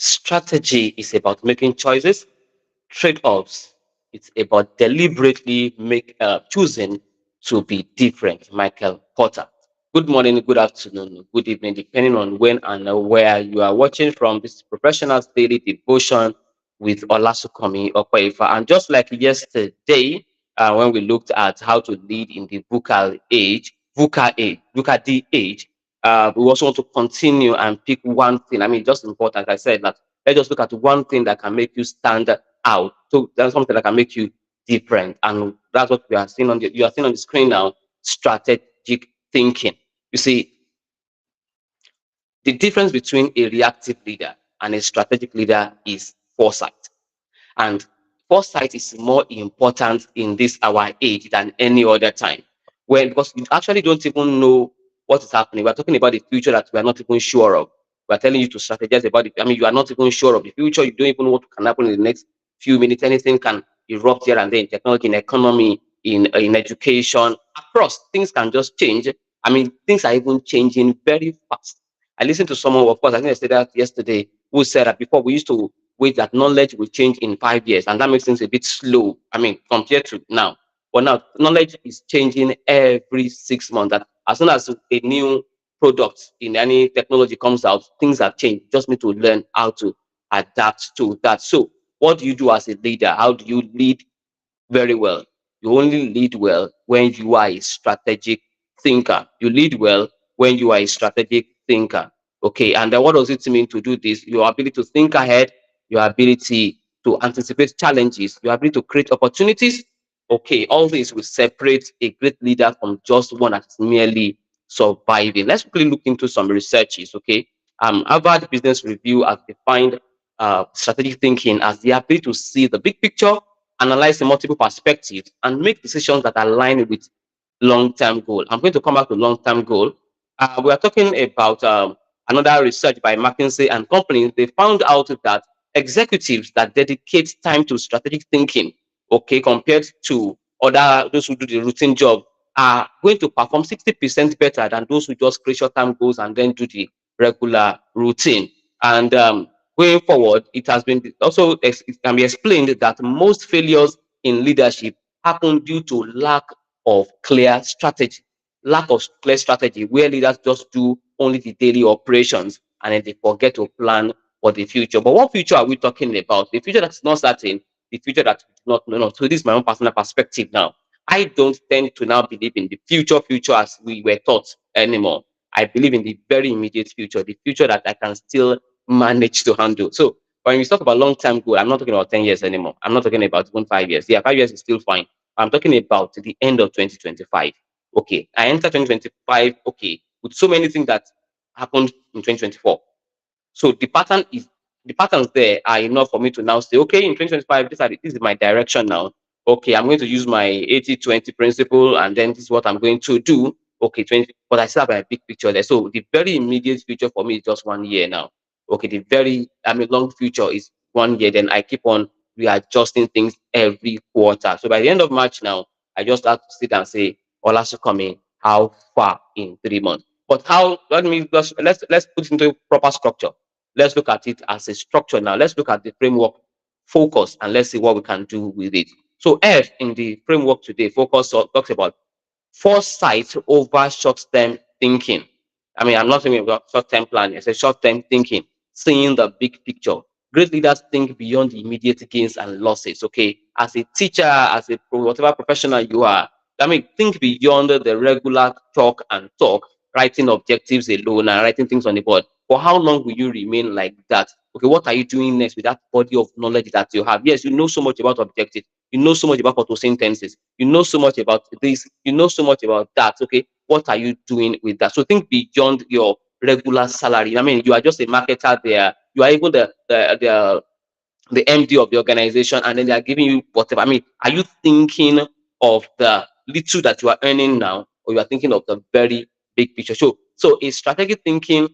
Strategy is about making choices. Trade-offs, it's about deliberately choosing to be different. Michael Porter. Good morning, good afternoon, good evening, depending on when and where you are watching from. This is Professionals Daily Devotion with Olasukomi Okweifa. And just like yesterday, when we looked at how to lead in the VUCA D age, we also want to continue and pick one thing. I mean, just important, like I said, that let's just look at one thing that can make you stand out. So that's something that can make you different. And that's what we are seeing you are seeing on the screen now, strategic thinking. You see, the difference between a reactive leader and a strategic leader is foresight. And foresight is more important in this our age than any other time. When because you actually don't even know what is happening. We're talking about the future that we are not even sure of. We're telling you to strategize about it. I mean, you are not even sure of the future. You don't even know what can happen in the next few minutes. Anything can erupt here and there in technology, in economy, in education. Across, things can just change. I mean, things are even changing very fast. I listened to someone, of course, I think I said that yesterday, who said that before we used to wait that knowledge will change in 5 years, and that makes things a bit slow. I mean, compared to now. But now knowledge is changing every 6 months. That as soon as a new product in any technology comes out, things have changed. You just need to learn how to adapt to that. So, what do you do as a leader? How do you lead very well? You only lead well when you are a strategic thinker. You lead well when you are a strategic thinker. Okay, and then what does it mean to do this? Your ability to think ahead, your ability to anticipate challenges, your ability to create opportunities. Okay, all this will separate a great leader from just one that's merely surviving. Let's quickly look into some researches. Okay, Harvard Business Review has defined strategic thinking as the ability to see the big picture, analyze the multiple perspectives, and make decisions that align with long-term goal. I'm going to come back to long-term goal. We are talking about another research by McKinsey and Company. They found out that executives that dedicate time to strategic thinking, okay, compared to other those who do the routine job, are going to perform 60% better than those who just create short-term goals and then do the regular routine. And going forward, it has been also it can be explained that most failures in leadership happen due to lack of clear strategy. Lack of clear strategy, where leaders just do only the daily operations and then they forget to plan for the future. But what future are we talking about? The future that's not certain, the future that we do not know. No. So this is my own personal perspective now. I don't tend to now believe in the future as we were taught anymore. I believe in the very immediate future, the future that I can still manage to handle. So when we talk about long-term goal, I'm not talking about 10 years anymore. I'm not talking about even 5 years. Yeah, 5 years is still fine. I'm talking about the end of 2025. Okay, I enter 2025, okay, with so many things that happened in 2024. So the patterns there are enough for me to now say, okay, in 2025, this is my direction now. Okay, I'm going to use my 80-20 principle, and then this is what I'm going to do. Okay, 20, but I still have a big picture there. So the very immediate future for me is just 1 year now. Okay, long future is 1 year. Then I keep on readjusting things every quarter. So by the end of March now, I just have to sit and say, Olasukomi, how far in 3 months? But how? Let's put it into proper structure. Let's look at it as a structure now. Let's look at the framework, focus, and let's see what we can do with it. So F in the framework today, focus talks about foresight over short-term thinking. I mean, I'm not talking about short-term planning. It's a short-term thinking, seeing the big picture. Great leaders think beyond the immediate gains and losses. Okay, as a teacher, whatever professional you are, I mean, think beyond the regular talk and talk, writing objectives alone and writing things on the board. For how long will you remain like that? Okay, what are you doing next with that body of knowledge that you have? Yes, you know so much about objectives, you know so much about photosynthesis, you know so much about this, you know so much about that. Okay, what are you doing with that? So think beyond your regular salary. I mean, you are just a marketer there. You are even the MD of the organization, and then they are giving you whatever. I mean, are you thinking of the little that you are earning now, or you are thinking of the very big picture? So a strategic thinking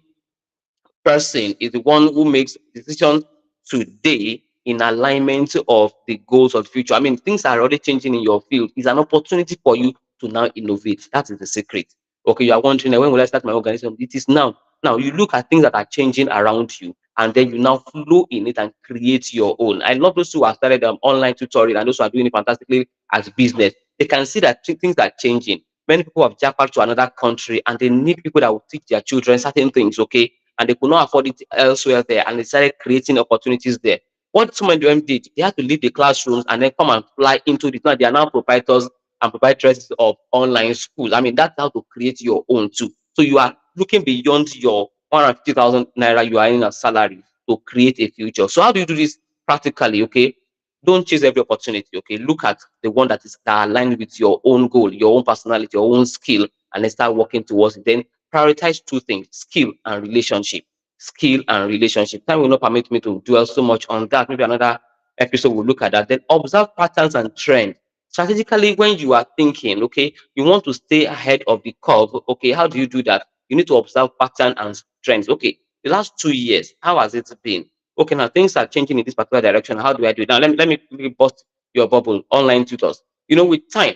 person is the one who makes decisions today in alignment of the goals of the future. I mean, things are already changing in your field. It's an opportunity for you to now innovate. That is the secret. Okay, you are wondering when will I start my organization? It is now. Now you look at things that are changing around you. and then you now flow in it and create your own. I love those who have started online tutorial and those who are doing it fantastically as business. They can see that things are changing. Many people have jacked to another country and they need people that will teach their children certain things, okay? And they could not afford it elsewhere there, and they started creating opportunities there. What some of them did, they had to leave the classrooms and then come and fly into it. Now they are now proprietors and proprietors of online schools. I mean, that's how to create your own too. So you are looking beyond your 150,000 naira you are in a salary to create a future. So how do you do this practically? Okay, don't chase every opportunity. Okay, look at the one that aligned with your own goal, your own personality, your own skill, and then start working towards it. Then prioritize two things: skill and relationship. Skill and relationship. Time will not permit me to dwell so much on that. Maybe another episode will look at that. Then observe patterns and trends. Strategically, when you are thinking, okay, you want to stay ahead of the curve. Okay, how do you do that? You need to observe pattern and trends. Okay, the last 2 years, how has it been? Okay, now things are changing in this particular direction. How do I do it? Now, let me bust your bubble. Online tutors. With time,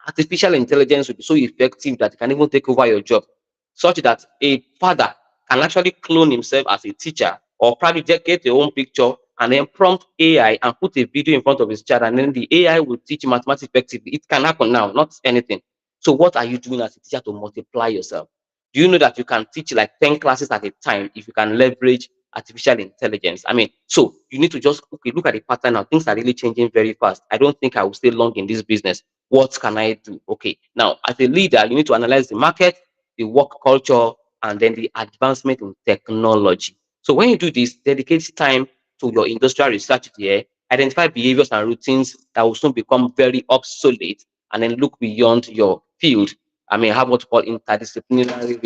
artificial intelligence will be so effective that it can even take over your job, such that a father can actually clone himself as a teacher, or probably just get your own picture and then prompt AI and put a video in front of his child, and then the AI will teach mathematics effectively. It can happen now, not anything. So, what are you doing as a teacher to multiply yourself? Do you know that you can teach like 10 classes at a time if you can leverage artificial intelligence? I mean, so you need to just look at the pattern now. Things are really changing very fast. I don't think I will stay long in this business. What can I do? Okay, now as a leader, you need to analyze the market, the work culture, and then the advancement in technology. So when you do this, dedicate time to your industrial research there, identify behaviors and routines that will soon become very obsolete, and then look beyond your field. I mean, have what you call interdisciplinary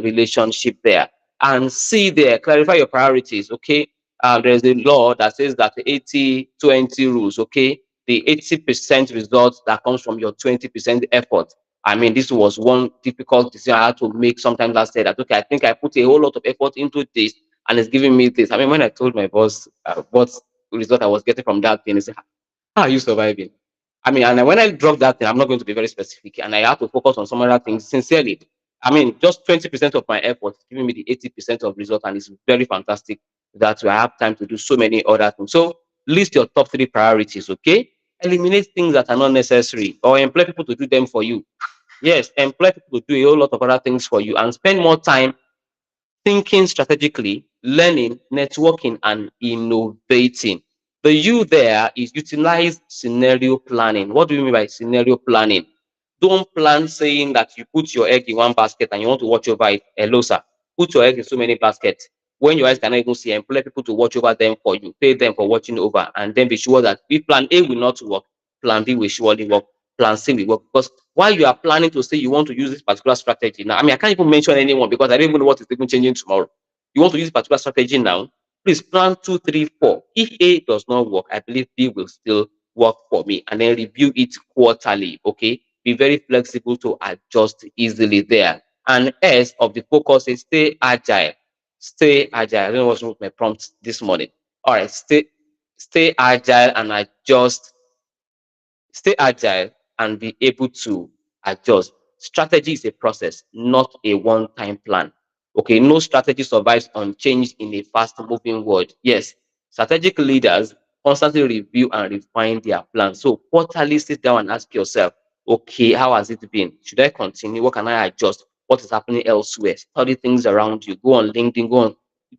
relationship there, and see there, clarify your priorities. Okay, there's a law that says that the 80-20 rules. Okay, the 80% results that comes from your 20% effort. I mean, this was one difficult decision I had to make sometimes last year that, okay, I think I put a whole lot of effort into this and it's giving me this. I mean, when I told my boss what result I was getting from that thing, he said, how are you surviving? I mean, and when I drop that thing, I'm not going to be very specific and I have to focus on some other things sincerely. I mean, just 20% of my effort is giving me the 80% of result, and it's very fantastic that I have time to do so many other things. So list your top three priorities, okay? Eliminate things that are not necessary or employ people to do them for you. Yes, employ people to do a whole lot of other things for you and spend more time thinking strategically, learning, networking, and innovating. The you there is utilize scenario planning. What do you mean by scenario planning? Don't plan saying that you put your egg in one basket and you want to watch over it. Hello, sir. Put your egg in so many baskets. When your eyes cannot even see, employ people to watch over them for you. Pay them for watching over, and then be sure that if plan A will not work, plan B will surely work, plan C will work. Because while you are planning to say you want to use this particular strategy now, I mean, I can't even mention anyone because I don't even know what is even changing tomorrow. You want to use this particular strategy now, please plan two, three, four. If A does not work, I believe B will still work for me, and then review it quarterly. Okay, be very flexible to adjust easily there. And S of the focus is stay agile. Stay agile. I don't know what's wrong with my prompt this morning. All right, stay agile and adjust. Stay agile and be able to adjust. Strategy is a process, not a one-time plan. Okay, no strategy survives unchanged in a fast-moving world. Yes, strategic leaders constantly review and refine their plans. So quarterly sit down and ask yourself, okay, how has it been? Should I continue? What can I adjust? What is happening elsewhere? Study things around you. Go on LinkedIn, go on,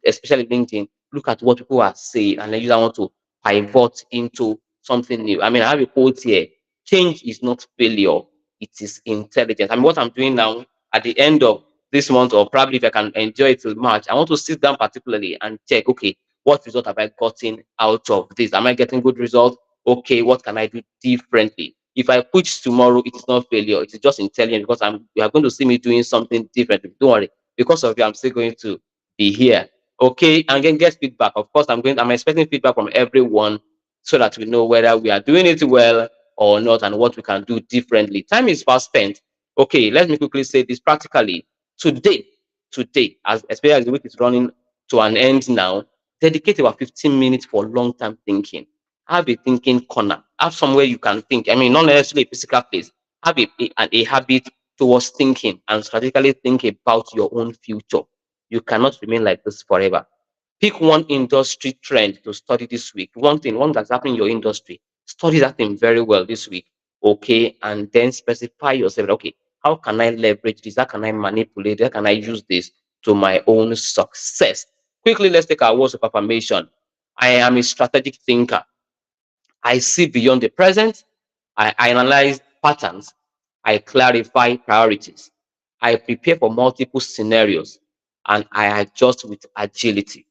especially LinkedIn, look at what people are saying, and then use that one to pivot into something new. I mean, I have a quote here: change is not failure, it is intelligence. I mean, what I'm doing now at the end of this month, or probably if I can enjoy it till March, I want to sit down particularly and check, okay, what result have I gotten out of this? Am I getting good results? Okay, what can I do differently? If I quit tomorrow, it is not failure, it is just intelligence, because you are going to see me doing something different. Don't worry, because of you, I'm still going to be here. Okay, and then get feedback. Of course, I'm expecting feedback from everyone so that we know whether we are doing it well or not and what we can do differently. Time is fast spent. Okay, let me quickly say this practically. Today, as especially as the week is running to an end now, dedicate about 15 minutes for long-term thinking. Have a thinking corner. Have somewhere you can think. I mean, not necessarily a physical place. Have a habit towards thinking and strategically think about your own future. You cannot remain like this forever. Pick one industry trend to study this week. One that's happening in your industry. Study that thing very well this week. Okay. And then specify yourself. Okay. How can I leverage this? How can I manipulate? How can I use this to my own success? Quickly, let's take our words of affirmation. I am a strategic thinker. I see beyond the present. I analyze patterns. I clarify priorities. I prepare for multiple scenarios and I adjust with agility.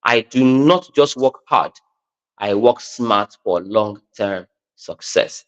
I do not just work hard, I work smart for long term success.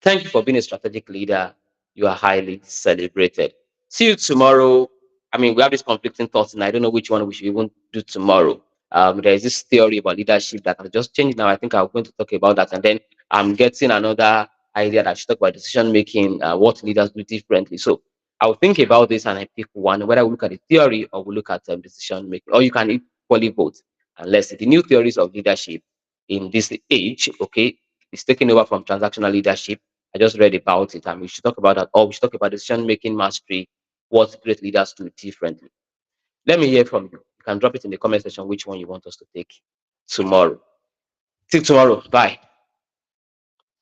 Thank you for being a strategic leader. You are highly celebrated. See you tomorrow. I mean, we have these conflicting thoughts, and I don't know which one we should even do tomorrow. There is this theory about leadership that I've just changed now. I think I'm going to talk about that. And then I'm getting another idea that I should talk about decision making, what leaders do differently. So I'll think about this and I pick one, whether we look at the theory or we look at decision making, or you can equally vote. And let's see the new theories of leadership in this age, okay, is taking over from transactional leadership. I just read about it, and we should talk about that, or we should talk about decision making mastery, what great leaders do differently. Let me hear from you. You can drop it in the comment section which one you want us to take tomorrow. Till tomorrow. Bye.